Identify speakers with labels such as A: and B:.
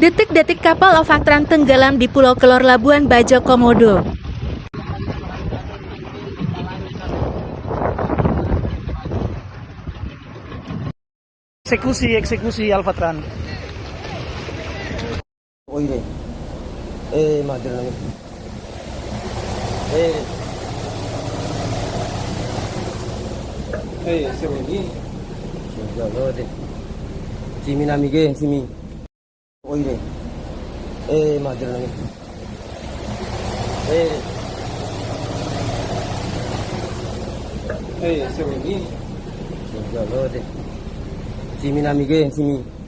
A: Detik-detik kapal Ovatran tenggelam di Pulau Kelor Labuan Bajo, Komodo.
B: Eksekusi Alfatran.
C: Oire, madre mia. Siamo lì. Simi namige, simi. Oire, madre mia. Siamo lì. Simi namige, simi.